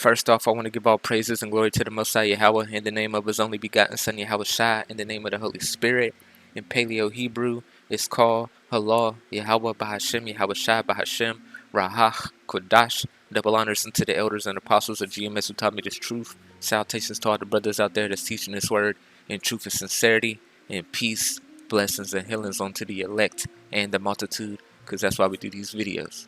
First off, I want to give all praises and glory to the Most High Yahawah in the name of His only begotten Son YAHAWASHI, in the name of the Holy Spirit. In Paleo Hebrew, it's called Halal Yahawah Bahashem Yahawashai Bahashem Rahach Kodash. Double honors unto the elders and apostles of GMS who taught me this truth. Salutations to all the brothers out there that's teaching this word in truth and sincerity, and peace, blessings, and healings unto the elect and the multitude, because that's why we do these videos.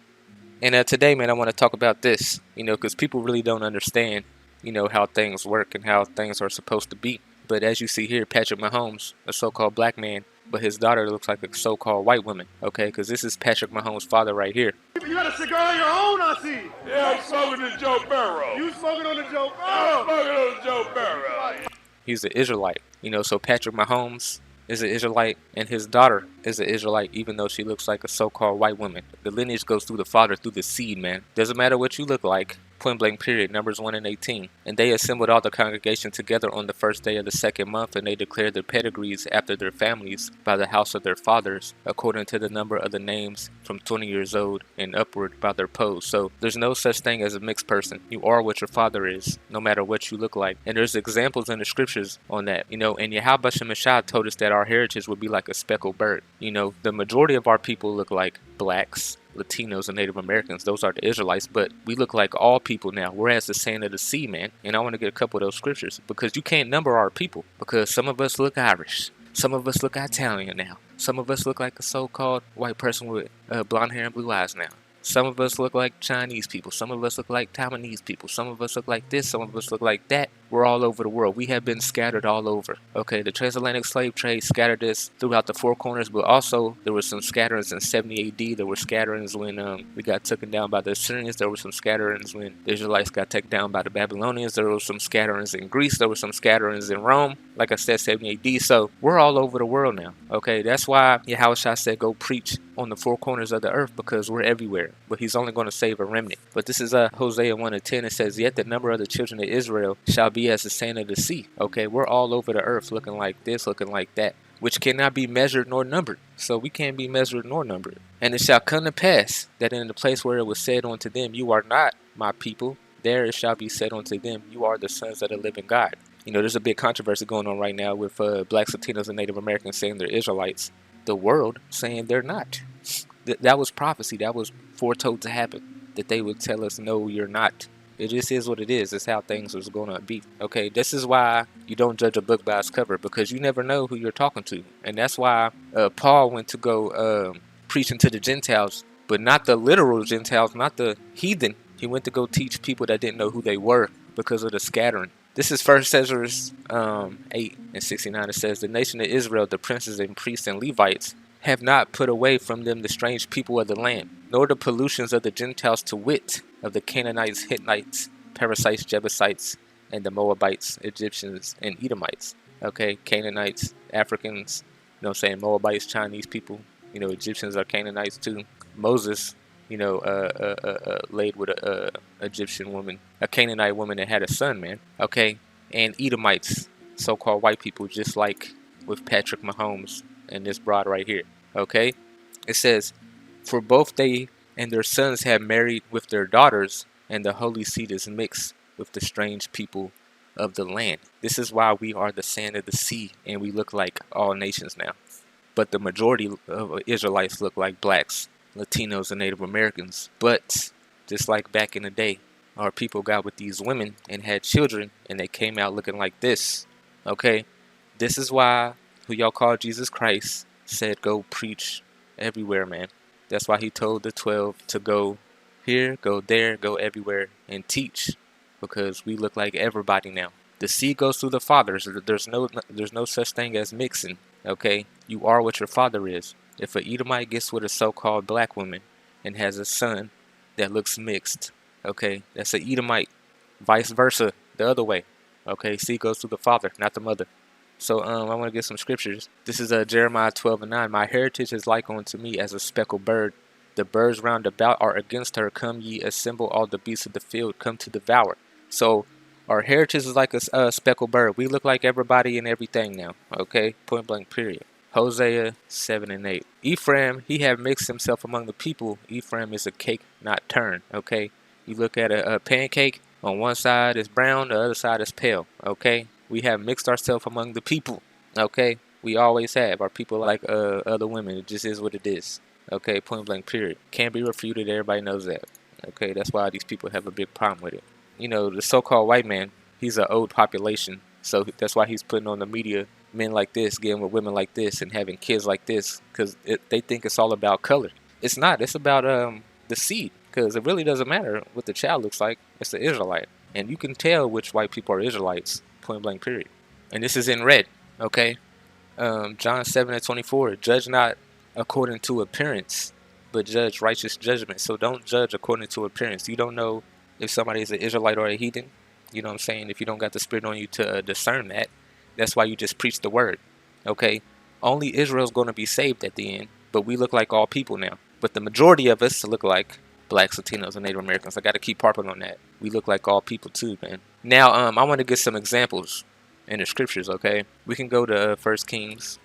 And today, man, I want to talk about this, because people really don't understand, how things work and how things are supposed to be. But as you see here, Patrick Mahomes, a so-called black man, but his daughter looks like a so-called white woman, okay? Because this is Patrick Mahomes' father right here. You got a cigar on your own, I see. Yeah, I'm smoking the Joe Burrow. You smoking on the Joe Burrow? I'm smoking on the Joe Burrow. He's an Israelite, so Patrick Mahomes is an Israelite, and his daughter is an Israelite, even though she looks like a so-called white woman. The lineage goes through the father, through the seed, man. Doesn't matter what you look like. Point blank period. Numbers 1 and 18. And they assembled all the congregation together on the first day of the second month, and they declared their pedigrees after their families by the house of their fathers, according to the number of the names from 20 years old and upward by their posts. So there's no such thing as a mixed person. You are what your father is, no matter what you look like. And there's examples in the scriptures on that. And YAHAWASHI told us that our heritage would be like a speckled bird. The majority of our people look like blacks, Latinos, and Native Americans. Those are the Israelites, but we look like all people now. We're as the sand of the sea, man. And I want to get a couple of those scriptures, because you can't number our people, because some of us look Irish, some of us look Italian now, some of us look like a so-called white person with blonde hair and blue eyes now. Some of us look like Chinese people. Some of us look like Taiwanese people. Some of us look like this. Some of us look like that. We're all over the world. We have been scattered all over. Okay, the transatlantic slave trade scattered us throughout the four corners, but also there were some scatterings in 70 AD. There were scatterings when we got taken down by the Assyrians. There were some scatterings when the Israelites got taken down by the Babylonians. There were some scatterings in Greece. There were some scatterings in Rome. Like I said, 70 AD. So we're all over the world now. Okay, that's why YAHAWASHI said go preach on the four corners of the earth, because we're everywhere. But he's only going to save a remnant. But this is Hosea 1 and 10. It says, yet the number of the children of Israel shall be as the sand of the sea. Okay, we're all over the earth looking like this, looking like that, which cannot be measured nor numbered. So we can't be measured nor numbered. And it shall come to pass that in the place where it was said unto them, you are not my people, there it shall be said unto them, you are the sons of the living God. There's a big controversy going on right now with blacks, Latinos, and Native Americans saying they're Israelites. The world saying they're not. That was prophecy. That was foretold to happen, that they would tell us, no, you're not. It just is what it is. It's how things was going to be. Okay, this is why you don't judge a book by its cover, because you never know who you're talking to. And that's why Paul went to go preaching to the Gentiles, but not the literal Gentiles, not the heathen. He went to go teach people that didn't know who they were because of the scattering. This is 1 Ezra 8 and 69. It says, the nation of Israel, the princes and priests and Levites, have not put away from them the strange people of the land, nor the pollutions of the Gentiles, to wit, of the Canaanites, Hittites, Perizzites, Jebusites, and the Moabites, Egyptians, and Edomites. Okay, Canaanites, Africans, Moabites, Chinese people, Egyptians are Canaanites too. Moses, laid with a Egyptian woman, a Canaanite woman that had a son, man. Okay, and Edomites, so-called white people, just like with Patrick Mahomes and this broad right here. Okay, it says, for both they and their sons have married with their daughters, and the holy seed is mixed with the strange people of the land. This is why we are the sand of the sea, and we look like all nations now. But the majority of Israelites look like blacks, Latinos, and Native Americans. But just like back in the day, our people got with these women and had children, and they came out looking like this. Okay, this is why who y'all call Jesus Christ said go preach everywhere, man. That's why he told the 12 to go here, go there, go everywhere, and teach, because we look like everybody now. The seed goes through the fathers. There's no such thing as mixing. Okay, you are what your father is. If an Edomite gets with a so-called black woman and has a son that looks mixed, okay, that's an Edomite. Vice versa, the other way. Okay, seed goes through the father, not the mother. So I want to get some scriptures. This is Jeremiah 12 and 9. My heritage is like unto me as a speckled bird. The birds round about are against her. Come ye, assemble all the beasts of the field, come to devour. So our heritage is like a speckled bird. We look like everybody and everything now. Okay, point blank period. Hosea 7 and 8. Ephraim, he have mixed himself among the people. Ephraim is a cake not turned. Okay, you look at a pancake. On one side is brown, the other side is pale. Okay, we have mixed ourselves among the people. Okay, we always have. Our people like other women. It just is what it is. Okay, point blank. Period. Can't be refuted. Everybody knows that. Okay, that's why these people have a big problem with it. You know, the so-called white man, he's an old population, so that's why he's putting on the media men like this, getting with women like this, and having kids like this, because they think it's all about color. It's not. It's about the seed, because it really doesn't matter what the child looks like. It's the Israelite, and you can tell which white people are Israelites. Point blank. Period. And this is in red. Okay, John 7:24. Judge not according to appearance, but judge righteous judgment. So don't judge according to appearance. You don't know if somebody is an Israelite or a heathen. You know what I'm saying? If you don't got the spirit on you to discern that, that's why you just preach the word. Okay? Only Israel's going to be saved at the end, but we look like all people now. But the majority of us look like blacks, Latinos, and Native Americans. I got to keep harping on that. We look like all people too, man. Now, I want to get some examples in the scriptures, okay? We can go to 1 Kings,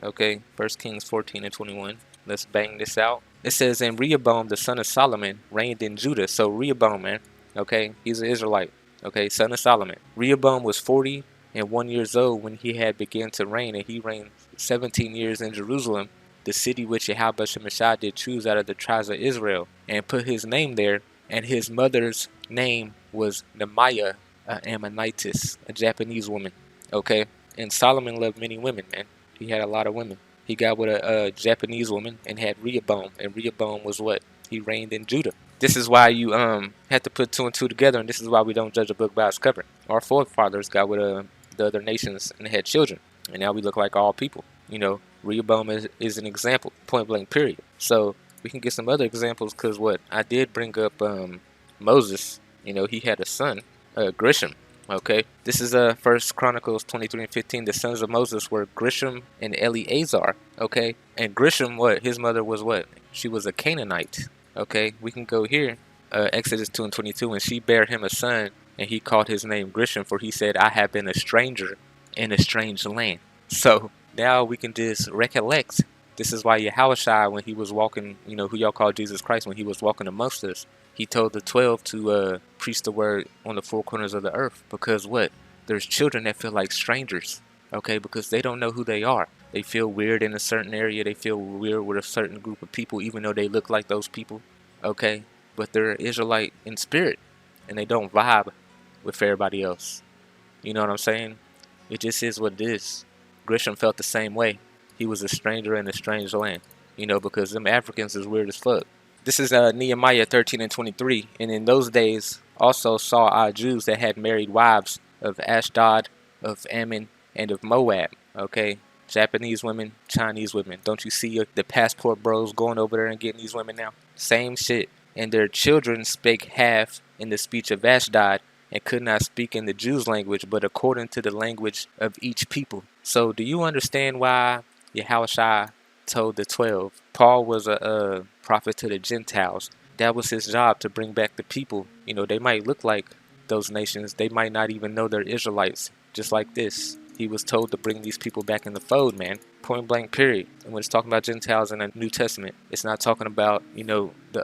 okay? 1 Kings 14:21. Let's bang this out. It says, and Rehoboam, the son of Solomon, reigned in Judah. So Rehoboam, man, okay? He's an Israelite, okay? Son of Solomon. Rehoboam was 41 years old when he had begun to reign, and he reigned 17 years in Jerusalem, the city which YAHAWASHI did choose out of the tribes of Israel, and put his name there. And his mother's name was Nemiah, an Ammonitess, a Japanese woman, okay? And Solomon loved many women, man. He had a lot of women. He got with a Japanese woman and had Rehoboam. And Rehoboam was what? He reigned in Judah. This is why you have to put two and two together, and this is why we don't judge a book by its cover. Our forefathers got with the other nations and had children, and now we look like all people. You know, Rehoboam is an example, point blank, period. So we can get some other examples, because what I did bring up Moses. You know, he had a son, Grisham. Okay, this is 1 Chronicles 23:15. The sons of Moses were Grisham and Eleazar. Okay, and Grisham, what? His mother was what? She was a Canaanite. Okay, we can go here, Exodus 2:22, and she bare him a son, and he called his name Grisham, for he said, I have been a stranger in a strange land. So now we can just recollect. This is why YAHAWASHI, when he was walking, you know, who y'all call Jesus Christ, when he was walking amongst us, he told the 12 to preach the word on the four corners of the earth. Because what? There's children that feel like strangers, okay? Because they don't know who they are. They feel weird in a certain area. They feel weird with a certain group of people, even though they look like those people, okay? But they're Israelite in spirit, and they don't vibe with everybody else. You know what I'm saying? It just is what it is. Grisham felt the same way. He was a stranger in a strange land, you know, because them Africans is weird as fuck. This is Nehemiah 13:23. And in those days also saw our Jews that had married wives of Ashdod, of Ammon, and of Moab. Okay, Japanese women, Chinese women. Don't you see the passport bros going over there and getting these women now? Same shit. And their children spake half in the speech of Ashdod, and could not speak in the Jews' language, but according to the language of each people. So do you understand why YAHAWASHI told the 12? Paul was a prophet to the Gentiles. That was his job, to bring back the people. You know, they might look like those nations. They might not even know they're Israelites, just like this. He was told to bring these people back in the fold, man. Point blank, period. And when it's talking about Gentiles in the New Testament, it's not talking about, you know, the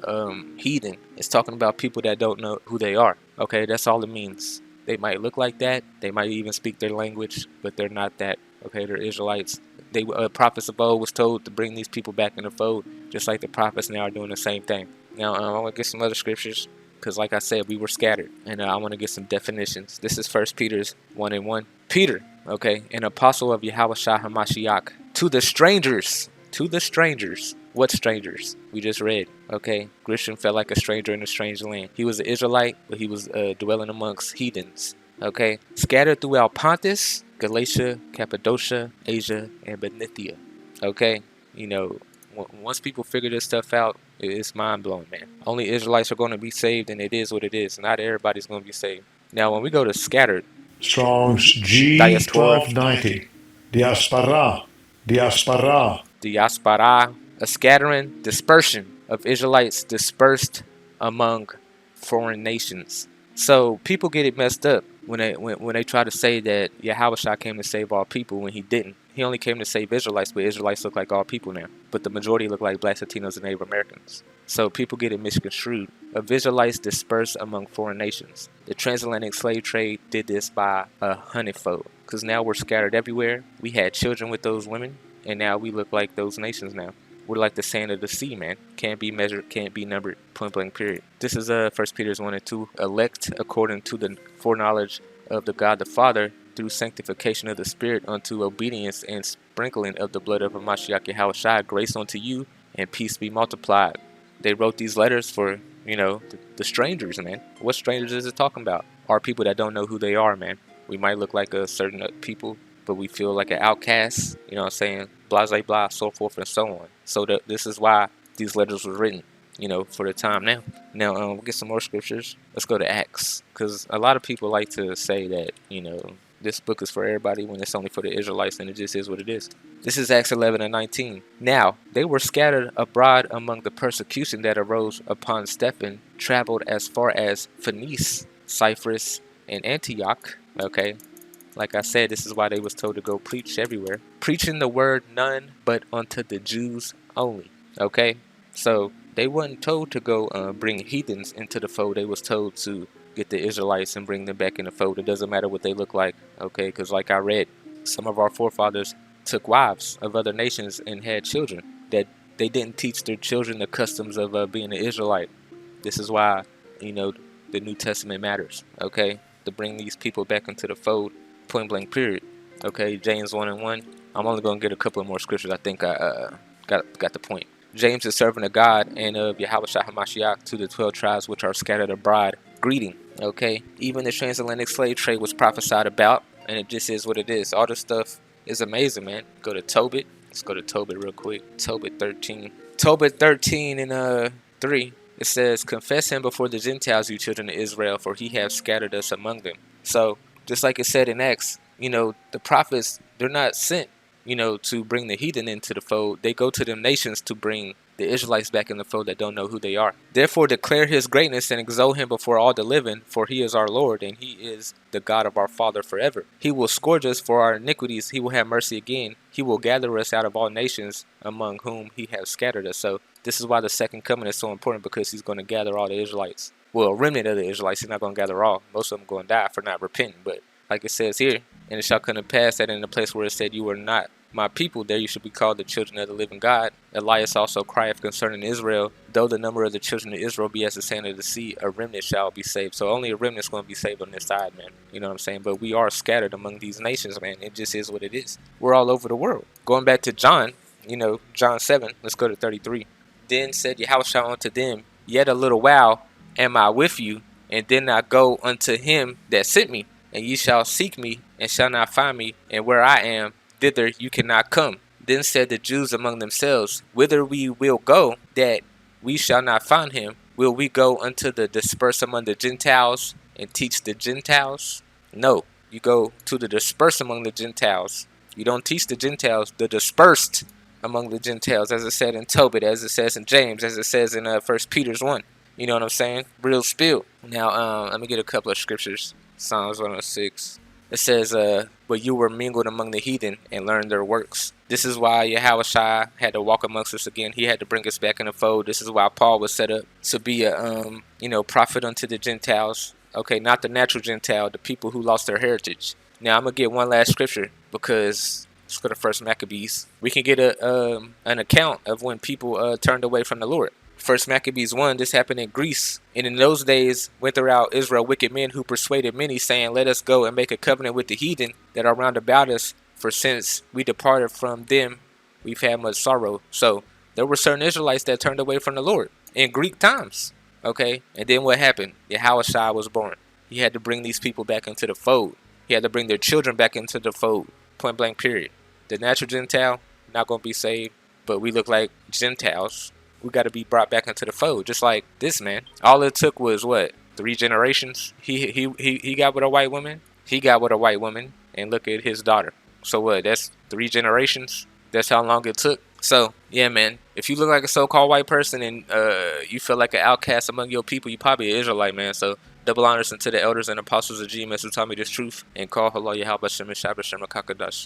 heathen. It's talking about people that don't know who they are. Okay, that's all it means. They might look like that. They might even speak their language, but they're not that. Okay, they're Israelites. They prophets of old was told to bring these people back in the fold, just like the prophets now are doing the same thing. Now, I want to get some other scriptures, because like I said, we were scattered, and I want to get some definitions. This is 1 Peter 1:1. Peter, okay, an apostle of YAHAWASHI HaMashiach, to the strangers. What strangers? We just read, okay? Grisham felt like a stranger in a strange land. He was an Israelite, but he was dwelling amongst heathens, okay? Scattered throughout Pontus, Galatia, Cappadocia, Asia, and Bithynia, okay? You know, once people figure this stuff out, it's mind-blowing, man. Only Israelites are going to be saved, and it is what it is. Not everybody's going to be saved. Now, when we go to scattered, Strong's G1290. Diaspora. Diaspora, a scattering, dispersion of Israelites dispersed among foreign nations. So people get it messed up when they try to say that YAHAWASHI came to save all people when he didn't. He only came to save Israelites, but Israelites look like all people now. But the majority look like blacks, Latinos, and Native Americans. So people get it misconstrued. Of Israelites dispersed among foreign nations. The transatlantic slave trade did this by 100-fold. Because now we're scattered everywhere. We had children with those women, and now we look like those nations now. We're like the sand of the sea, man. Can't be measured, can't be numbered, point blank, period. This is 1 Peter 1 and 2. Elect according to the foreknowledge of the God the Father, through sanctification of the Spirit unto obedience and sprinkling of the blood of Mashiach YAHAWASHI, grace unto you and peace be multiplied. They wrote these letters for, the strangers, man. What strangers is it talking about? Are people that don't know who they are, man. We might look like a certain people, but we feel like an outcast, you know what I'm saying? Blah, blah, blah, so forth and so on. So this is why these letters were written, for the time now. Now, we'll get some more scriptures. Let's go to Acts, because a lot of people like to say that, this book is for everybody when it's only for the Israelites, and it just is what it is. This is Acts 11 and 19. Now, they were scattered abroad among the persecution that arose upon Stephen, traveled as far as Phoenice, Cyprus, and Antioch. Okay, like I said, this is why they was told to go preach everywhere. Preaching the word none but unto the Jews only. Okay, so they wasn't told to go bring heathens into the fold. They was told to get the Israelites and bring them back in the fold. It doesn't matter what they look like, okay? Because like I read, some of our forefathers took wives of other nations and had children that they didn't teach their children the customs of being an Israelite. This is why, the New Testament matters, okay? To bring these people back into the fold, point blank, period. Okay, James 1 and 1. I'm only going to get a couple of more scriptures. I think I got the point. James is servant of God and of Yahawashi HaMashiach to the 12 tribes which are scattered abroad. Greeting, okay? Even the transatlantic slave trade was prophesied about, and it just is what it is. All this stuff is amazing, man. Go to Tobit. Let's go to Tobit real quick. Tobit 13. Tobit 13 and 3. It says, confess him before the Gentiles, you children of Israel, for he hath scattered us among them. So, just like it said in Acts, the prophets, they're not sent, to bring the heathen into the fold. They go to them nations to bring the Israelites back in the fold that don't know who they are. Therefore declare his greatness and exalt him before all the living, for he is our Lord, and he is the God of our Father forever. He will scourge us for our iniquities. He will have mercy again. He will gather us out of all nations among whom he has scattered us. So this is why the second coming is so important, because he's going to gather all the Israelites. Well, a remnant of the Israelites. He's not going to gather all. Most of them are going to die for not repenting. But like it says here, and it shall come to pass that in the place where it said, you are not my people, there you should be called the children of the living God. Elias also crieth concerning Israel, though the number of the children of Israel be as the sand of the sea, a remnant shall be saved. So only a remnant is going to be saved on this side, man. You know what I'm saying? But we are scattered among these nations, man. It just is what it is. We're all over the world. Going back to John, John 7, let's go to 33. Then said Yahushua unto them, yet a little while am I with you, and then I go unto him that sent me, and ye shall seek me, and shall not find me, and where I am, thither you cannot come. Then said the Jews among themselves, whither we will go, that we shall not find him? Will we go unto the dispersed among the Gentiles, and teach the Gentiles? No, you go to the dispersed among the Gentiles. You don't teach the Gentiles, the dispersed among the Gentiles, as it said in Tobit, as it says in James, as it says in 1 Peter 1. You know what I'm saying? Real spill. Now, let me get a couple of scriptures. Psalms 106. It says, but you were mingled among the heathen and learned their works. This is why Yahawashi had to walk amongst us again. He had to bring us back in the fold. This is why Paul was set up to be a, prophet unto the Gentiles. Okay, not the natural Gentile, the people who lost their heritage. Now, I'm going to get one last scripture, because let's go to 1 Maccabees. We can get an account of when people turned away from the Lord. 1 Maccabees 1, this happened in Greece. And in those days went throughout Israel wicked men who persuaded many, saying, let us go and make a covenant with the heathen that are round about us, for since we departed from them, we've had much sorrow. So there were certain Israelites that turned away from the Lord in Greek times. Okay, and then what happened? Yahawashi was born. He had to bring these people back into the fold. He had to bring their children back into the fold. Point blank, period. The natural Gentile, not going to be saved, but we look like Gentiles. We got to be brought back into the fold, just like this man. All it took was what? 3 generations. He got with a white woman. He got with a white woman, and look at his daughter. So what? That's 3 generations. That's how long it took. So yeah, man. If you look like a so-called white person and you feel like an outcast among your people, you probably an Israelite, man. So double honors unto the elders and apostles of GMS who taught me this truth, and call Allah Yahawah Shem Shabbat Shem Kakadash.